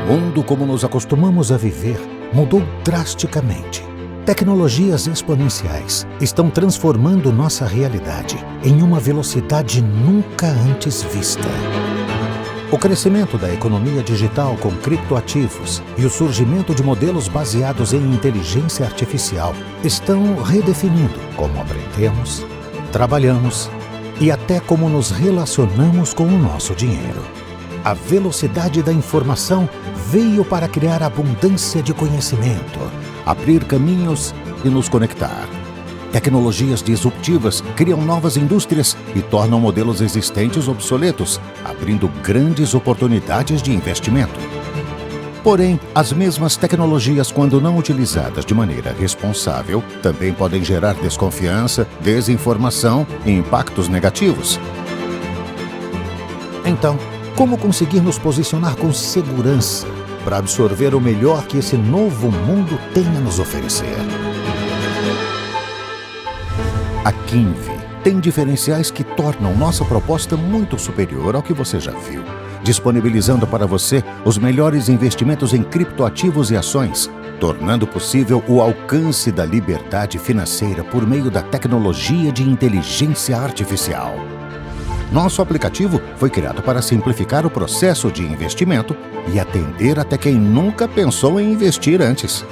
mundo como nos acostumamos a viver mudou drasticamente. Tecnologias exponenciais estão transformando nossa realidade em uma velocidade nunca antes vista. O crescimento da economia digital com criptoativos e o surgimento de modelos baseados em inteligência artificial estão redefinindo como aprendemos, trabalhamos e até como nos relacionamos com o nosso dinheiro. A velocidade da informação veio para criar abundância de conhecimento, abrir caminhos e nos conectar. Tecnologias disruptivas criam novas indústrias e tornam modelos existentes obsoletos, abrindo grandes oportunidades de investimento. Porém, as mesmas tecnologias, quando não utilizadas de maneira responsável, também podem gerar desconfiança, desinformação e impactos negativos. Então, como conseguir nos posicionar com segurança para absorver o melhor que esse novo mundo tem a nos oferecer? A Kinvi tem diferenciais que tornam nossa proposta muito superior ao que você já viu, disponibilizando para você os melhores investimentos em criptoativos e ações, tornando possível o alcance da liberdade financeira por meio da tecnologia de inteligência artificial. Nosso aplicativo foi criado para simplificar o processo de investimento e atender até quem nunca pensou em investir antes.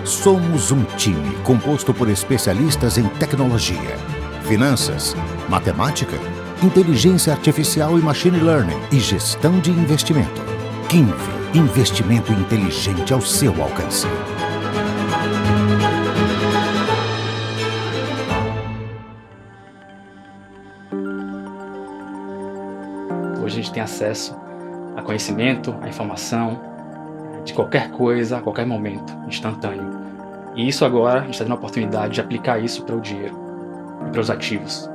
Somos um time composto por especialistas em tecnologia, finanças, matemática, inteligência artificial e machine learning e gestão de investimento. Kinvi, investimento inteligente ao seu alcance. Hoje a gente tem acesso a conhecimento, a informação, de qualquer coisa, a qualquer momento, instantâneo. E isso agora, a gente está tendo a oportunidade de aplicar isso para o dinheiro e para os ativos.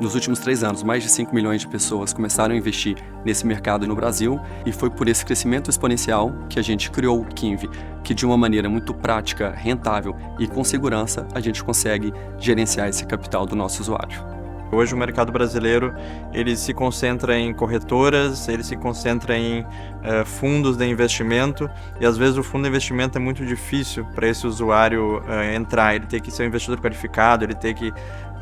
Nos últimos 3 anos, mais de 5 milhões de pessoas começaram a investir nesse mercado no Brasil e foi por esse crescimento exponencial que a gente criou o Kinvi, que de uma maneira muito prática, rentável e com segurança, a gente consegue gerenciar esse capital do nosso usuário. Hoje o mercado brasileiro ele se concentra em corretoras, ele se concentra em fundos de investimento e às vezes o fundo de investimento é muito difícil para esse usuário entrar, ele tem que ser um investidor qualificado, ele tem que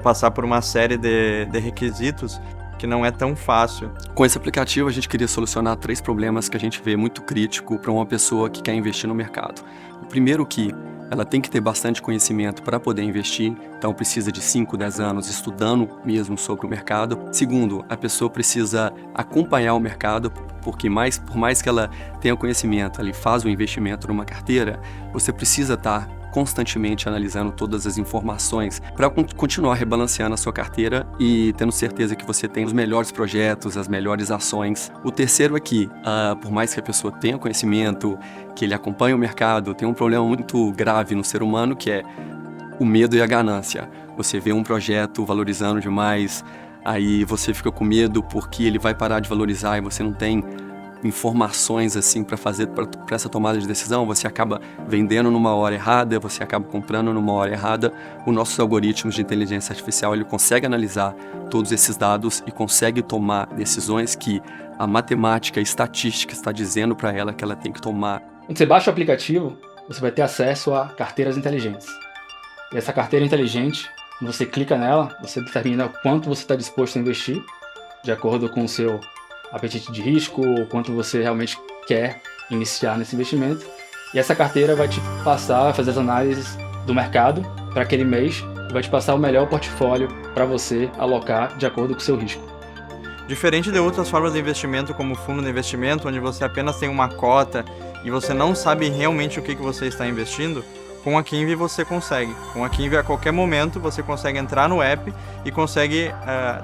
passar por uma série de requisitos que não é tão fácil. Com esse aplicativo a gente queria solucionar 3 problemas que a gente vê muito crítico para uma pessoa que quer investir no mercado. O primeiro que ela tem que ter bastante conhecimento para poder investir, então precisa de 5, 10 anos estudando mesmo sobre o mercado. Segundo, a pessoa precisa acompanhar o mercado, porque por mais que ela tenha conhecimento, ela faz o investimento numa carteira, você precisa estar constantemente analisando todas as informações para continuar rebalanceando a sua carteira e tendo certeza que você tem os melhores projetos, as melhores ações. O terceiro é que, por mais que a pessoa tenha conhecimento, que ele acompanhe o mercado, tem um problema muito grave no ser humano que é o medo e a ganância. Você vê um projeto valorizando demais, aí você fica com medo porque ele vai parar de valorizar e você não tem informações assim para fazer para essa tomada de decisão, você acaba vendendo numa hora errada, você acaba comprando numa hora errada. Os nossos algoritmos de inteligência artificial, ele consegue analisar todos esses dados e consegue tomar decisões que a matemática e estatística está dizendo para ela que ela tem que tomar. Quando você baixa o aplicativo, você vai ter acesso a carteiras inteligentes. E essa carteira inteligente, quando você clica nela, você determina quanto você está disposto a investir, de acordo com o seu apetite de risco, ou quanto você realmente quer iniciar nesse investimento. E essa carteira vai te passar, vai fazer as análises do mercado para aquele mês e vai te passar o melhor portfólio para você alocar de acordo com o seu risco. Diferente de outras formas de investimento, como fundo de investimento, onde você apenas tem uma cota e você não sabe realmente o que você está investindo, com a Kinvi você consegue. Com a Kinvi, a qualquer momento, você consegue entrar no app e consegue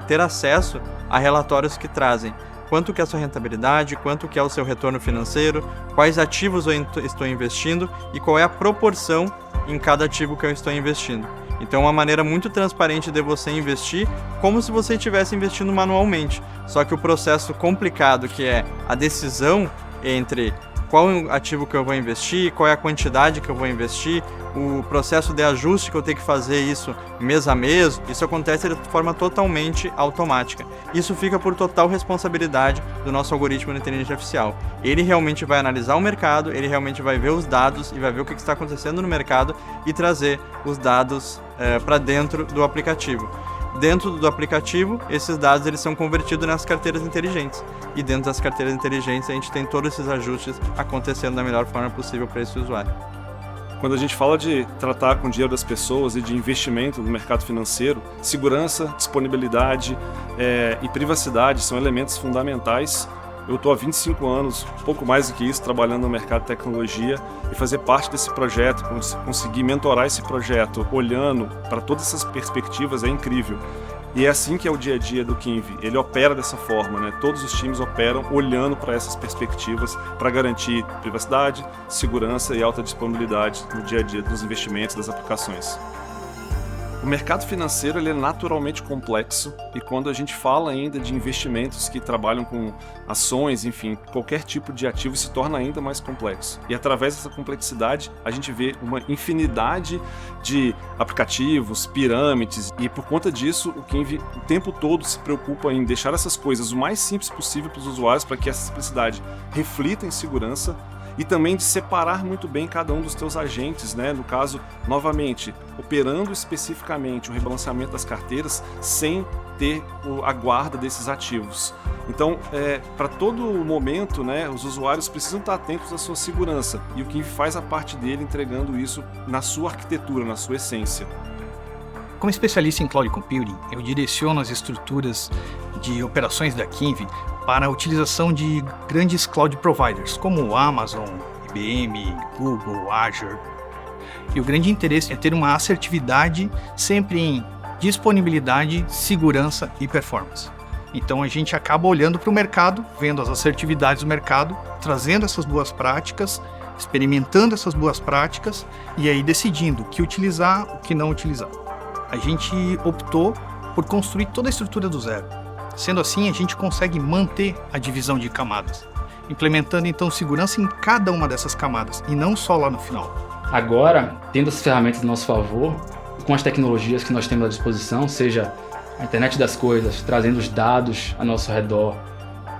ter acesso a relatórios que trazem quanto que é a sua rentabilidade, quanto que é o seu retorno financeiro, quais ativos eu estou investindo e qual é a proporção em cada ativo que eu estou investindo. Então é uma maneira muito transparente de você investir, como se você estivesse investindo manualmente. Só que o processo complicado, que é a decisão entre qual é o ativo que eu vou investir, qual é a quantidade que eu vou investir, o processo de ajuste que eu tenho que fazer isso mês a mês, isso acontece de forma totalmente automática. Isso fica por total responsabilidade do nosso algoritmo de inteligência artificial. Ele realmente vai analisar o mercado, ele realmente vai ver os dados e vai ver o que está acontecendo no mercado e trazer os dados para dentro do aplicativo. Dentro do aplicativo, esses dados eles são convertidos nas carteiras inteligentes. E dentro das carteiras inteligentes, a gente tem todos esses ajustes acontecendo da melhor forma possível para esse usuário. Quando a gente fala de tratar com o dinheiro das pessoas e de investimento no mercado financeiro, segurança, disponibilidade e privacidade são elementos fundamentais. Eu estou há 25 anos, pouco mais do que isso, trabalhando no mercado de tecnologia e fazer parte desse projeto, conseguir mentorar esse projeto, olhando para todas essas perspectivas é incrível. E é assim que é o dia a dia do Kinvi. Ele opera dessa forma, né? Todos os times operam olhando para essas perspectivas para garantir privacidade, segurança e alta disponibilidade no dia a dia dos investimentos, das aplicações. O mercado financeiro ele é naturalmente complexo e quando a gente fala ainda de investimentos que trabalham com ações, enfim, qualquer tipo de ativo se torna ainda mais complexo. E através dessa complexidade a gente vê uma infinidade de aplicativos, pirâmides e por conta disso o Kinvi o tempo todo se preocupa em deixar essas coisas o mais simples possível para os usuários para que essa simplicidade reflita em segurança e também de separar muito bem cada um dos teus agentes, né? No caso, novamente, operando especificamente o rebalanceamento das carteiras sem ter a guarda desses ativos. Então, para todo momento, né, os usuários precisam estar atentos à sua segurança e o Kinvi faz a parte dele entregando isso na sua arquitetura, na sua essência. Como especialista em Cloud Computing, eu direciono as estruturas de operações da Kinvi para a utilização de grandes cloud providers, como Amazon, IBM, Google, Azure. E o grande interesse é ter uma assertividade sempre em disponibilidade, segurança e performance. Então a gente acaba olhando para o mercado, vendo as assertividades do mercado, trazendo essas boas práticas, experimentando essas boas práticas e aí decidindo o que utilizar, o que não utilizar. A gente optou por construir toda a estrutura do zero. Sendo assim, a gente consegue manter a divisão de camadas, implementando então segurança em cada uma dessas camadas e não só lá no final. Agora, tendo as ferramentas a nosso favor, com as tecnologias que nós temos à disposição, seja a internet das coisas, trazendo os dados a nosso redor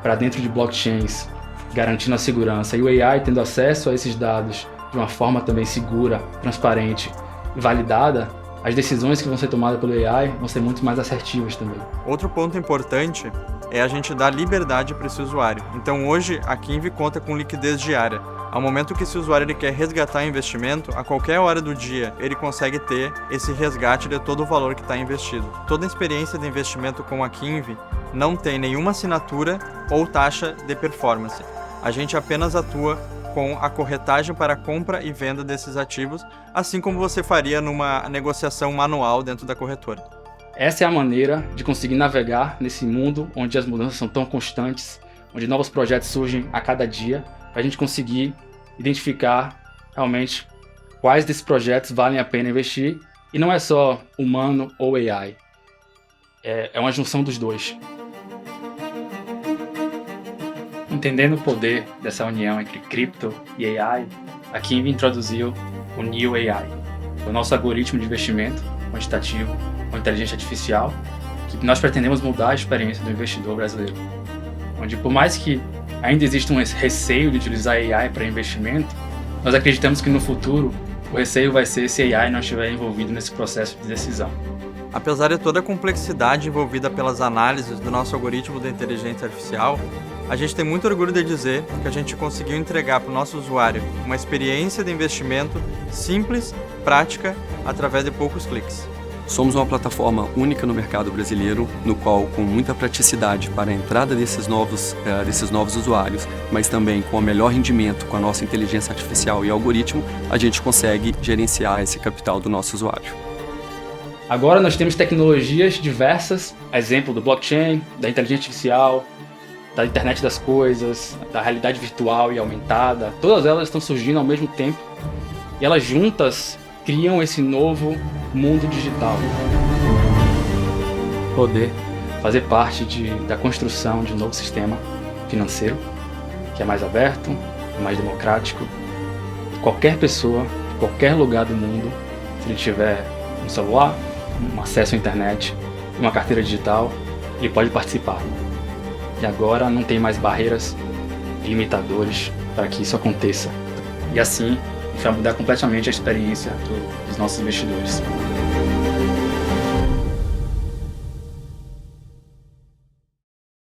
para dentro de blockchains, garantindo a segurança, e o AI tendo acesso a esses dados de uma forma também segura, transparente e validada, as decisões que vão ser tomadas pelo AI vão ser muito mais assertivas também. Outro ponto importante é a gente dar liberdade para esse usuário. Então hoje a Kinvi conta com liquidez diária. Ao momento que esse usuário ele quer resgatar investimento, a qualquer hora do dia ele consegue ter esse resgate de todo o valor que está investido. Toda a experiência de investimento com a Kinvi não tem nenhuma assinatura ou taxa de performance. A gente apenas atua com a corretagem para compra e venda desses ativos, assim como você faria numa negociação manual dentro da corretora. Essa é a maneira de conseguir navegar nesse mundo onde as mudanças são tão constantes, onde novos projetos surgem a cada dia, para a gente conseguir identificar realmente quais desses projetos valem a pena investir, e não é só humano ou AI, é uma junção dos dois. Entendendo o poder dessa união entre cripto e AI, a Kinvi introduziu o New AI, o nosso algoritmo de investimento quantitativo com inteligência artificial, que nós pretendemos mudar a experiência do investidor brasileiro. Onde, por mais que ainda exista um receio de utilizar AI para investimento, nós acreditamos que no futuro o receio vai ser se a AI não estiver envolvido nesse processo de decisão. Apesar de toda a complexidade envolvida pelas análises do nosso algoritmo de inteligência artificial, a gente tem muito orgulho de dizer que a gente conseguiu entregar para o nosso usuário uma experiência de investimento simples, prática, através de poucos cliques. Somos uma plataforma única no mercado brasileiro, no qual, com muita praticidade para a entrada desses novos usuários, mas também com o melhor rendimento com a nossa inteligência artificial e algoritmo, a gente consegue gerenciar esse capital do nosso usuário. Agora nós temos tecnologias diversas, exemplo do blockchain, da inteligência artificial, da internet das coisas, da realidade virtual e aumentada. Todas elas estão surgindo ao mesmo tempo e elas juntas criam esse novo mundo digital. Poder fazer parte da construção de um novo sistema financeiro que é mais aberto, mais democrático. Qualquer pessoa, de qualquer lugar do mundo, se ele tiver um celular, um acesso à internet, uma carteira digital, ele pode participar. E agora não tem mais barreiras, limitadores para que isso aconteça. E assim, vai mudar completamente a experiência dos nossos investidores.